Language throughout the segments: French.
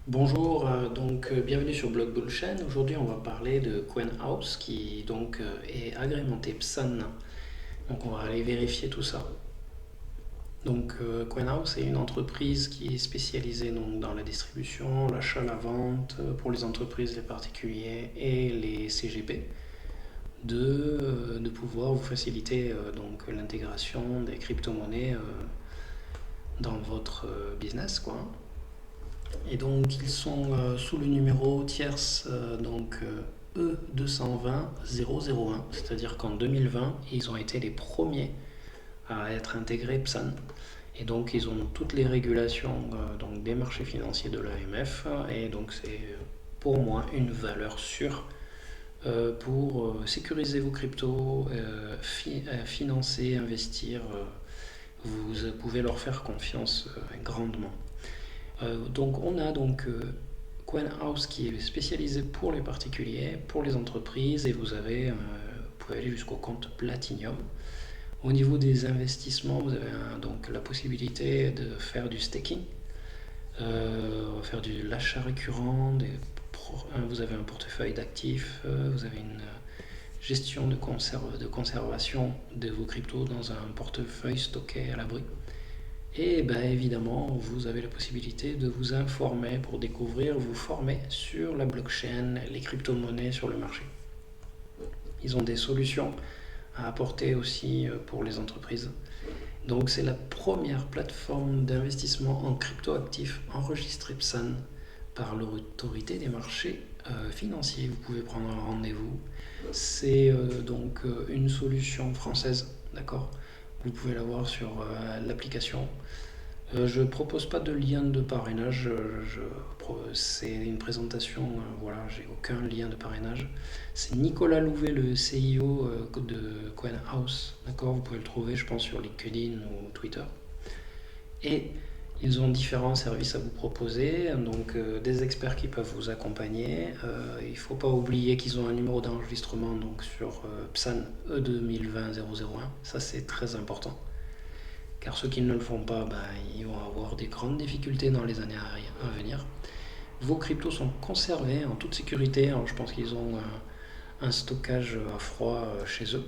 Bonjour, bienvenue sur Blog Bullchain. Aujourd'hui, on va parler de CoinHouse qui est agrémenté PSAN. Donc, on va aller vérifier tout ça. CoinHouse est une entreprise qui est spécialisée dans la distribution, l'achat, la vente pour les entreprises, les particuliers et les CGP de pouvoir vous faciliter l'intégration des crypto-monnaies dans votre business, quoi. Et donc ils sont sous le numéro tierce E220-001, c'est-à-dire qu'en 2020, ils ont été les premiers à être intégrés PSAN. Et donc ils ont toutes les régulations des marchés financiers de l'AMF. Et donc c'est pour moi une valeur sûre pour sécuriser vos cryptos, financer, investir. Vous pouvez leur faire confiance grandement. On a CoinHouse qui est spécialisé pour les particuliers, pour les entreprises, et vous pouvez aller jusqu'au compte Platinum. Au niveau des investissements, vous avez la possibilité de faire du staking, faire de l'achat récurrent, vous avez un portefeuille d'actifs, vous avez une gestion de conservation de vos cryptos dans un portefeuille stocké à l'abri. Et évidemment, vous avez la possibilité de vous informer pour découvrir, vous former sur la blockchain, les crypto-monnaies sur le marché. Ils ont des solutions à apporter aussi pour les entreprises. Donc c'est la première plateforme d'investissement en crypto-actifs enregistrée PSAN par l'autorité des marchés financiers. Vous pouvez prendre un rendez-vous. C'est une solution française, d'accord. Vous pouvez la voir sur l'application. Je ne propose pas de lien de parrainage, c'est une présentation, voilà, j'ai aucun lien de parrainage. C'est Nicolas Louvet, le CIO de CoinHouse, d'accord, vous pouvez le trouver, je pense, sur LinkedIn ou Twitter. Et ils ont différents services à vous proposer, des experts qui peuvent vous accompagner. Il ne faut pas oublier qu'ils ont un numéro d'enregistrement sur PSAN E2020-001, ça c'est très important. Car ceux qui ne le font pas, ils vont avoir des grandes difficultés dans les années à venir. Vos cryptos sont conservés en toute sécurité. Alors, je pense qu'ils ont un stockage à froid chez eux.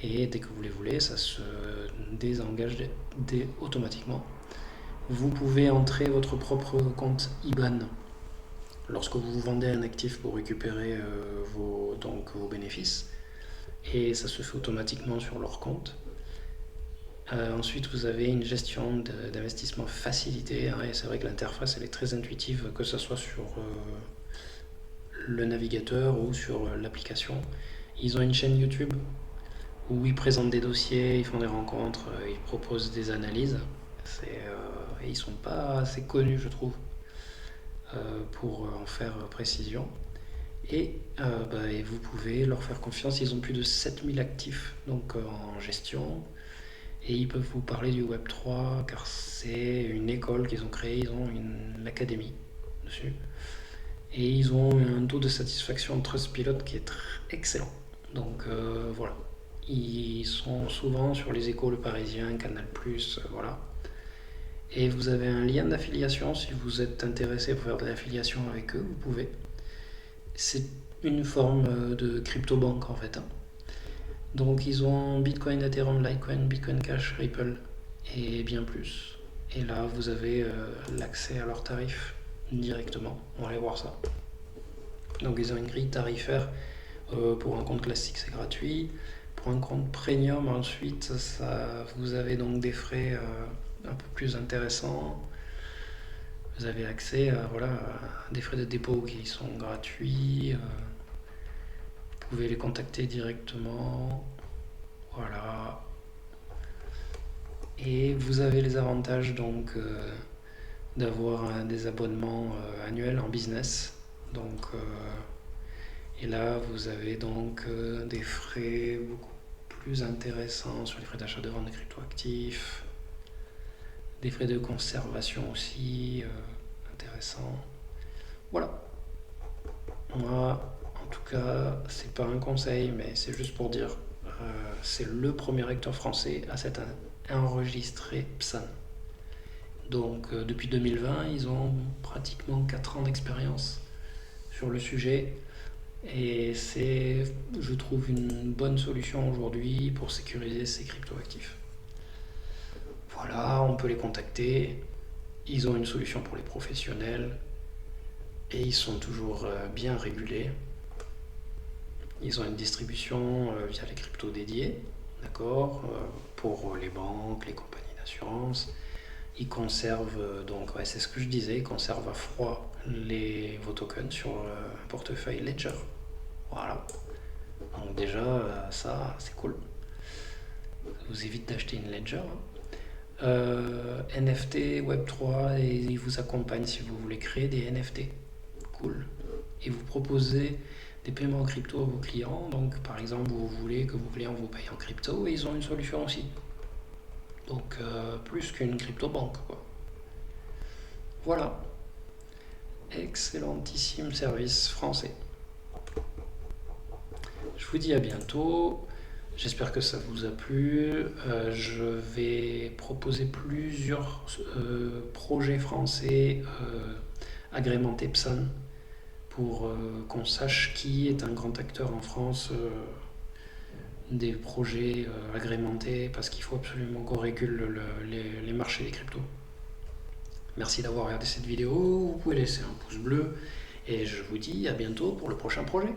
Et dès que vous les voulez, ça se désengage automatiquement. Vous pouvez entrer votre propre compte IBAN lorsque vous vendez un actif pour récupérer vos bénéfices. Et ça se fait automatiquement sur leur compte. Ensuite, vous avez une gestion d'investissement facilitée, hein, et c'est vrai que l'interface elle est très intuitive, que ce soit sur le navigateur ou sur l'application. Ils ont une chaîne YouTube où ils présentent des dossiers, ils font des rencontres, ils proposent des analyses. Et ils sont pas assez connus, je trouve, pour en faire précision. Et vous pouvez leur faire confiance. Ils ont plus de 7000 actifs en gestion. Et ils peuvent vous parler du Web3 car c'est une école qu'ils ont créée, ils ont une académie dessus. Et ils ont un taux de satisfaction de Trustpilot qui est excellent. Voilà. Ils sont souvent sur les Échos, Le Parisien, Canal+, voilà. Et vous avez un lien d'affiliation si vous êtes intéressé pour faire de l'affiliation avec eux, vous pouvez. C'est une forme de crypto-banque en fait, hein. Donc ils ont Bitcoin, Ethereum, Litecoin, Bitcoin Cash, Ripple et bien plus. Et là, vous avez l'accès à leurs tarifs directement. On va aller voir ça. Donc ils ont une grille tarifaire. Pour un compte classique, c'est gratuit. Pour un compte premium, ensuite, vous avez donc des frais un peu plus intéressants. Vous avez accès à des frais de dépôt qui sont gratuits. Vous pouvez les contacter directement. Voilà. Et vous avez les avantages d'avoir des abonnements annuels en business. Et là, vous avez des frais beaucoup plus intéressants sur les frais d'achat de vente de cryptoactifs, des frais de conservation aussi intéressants. Voilà. Moi, en tout cas, c'est pas un conseil, mais c'est juste pour dire, c'est le premier acteur français à s'être enregistré PSAN. Donc depuis 2020, ils ont pratiquement 4 ans d'expérience sur le sujet. Et c'est, je trouve, une bonne solution aujourd'hui pour sécuriser ces cryptoactifs. Voilà, on peut les contacter. Ils ont une solution pour les professionnels et ils sont toujours bien régulés. Ils ont une distribution via les cryptos dédiés, d'accord, pour les banques, les compagnies d'assurance. Ils conservent, donc ouais, c'est ce que je disais, ils conservent à froid vos tokens sur un portefeuille Ledger. Voilà. Donc déjà, ça, c'est cool. Ça vous évite d'acheter une Ledger. NFT, Web3, et ils vous accompagnent si vous voulez créer des NFT. Cool. Et vous proposez des paiements en crypto à vos clients. Donc, par exemple, vous voulez que vos clients vous payent en crypto et ils ont une solution aussi. Donc, plus qu'une crypto-banque, quoi. Voilà. Excellentissime service français. Je vous dis à bientôt. J'espère que ça vous a plu. Je vais proposer plusieurs projets français agrémentés PSAN pour qu'on sache qui est un grand acteur en France des projets agrémentés parce qu'il faut absolument qu'on régule les marchés des cryptos. Merci d'avoir regardé cette vidéo. Vous pouvez laisser un pouce bleu et je vous dis à bientôt pour le prochain projet.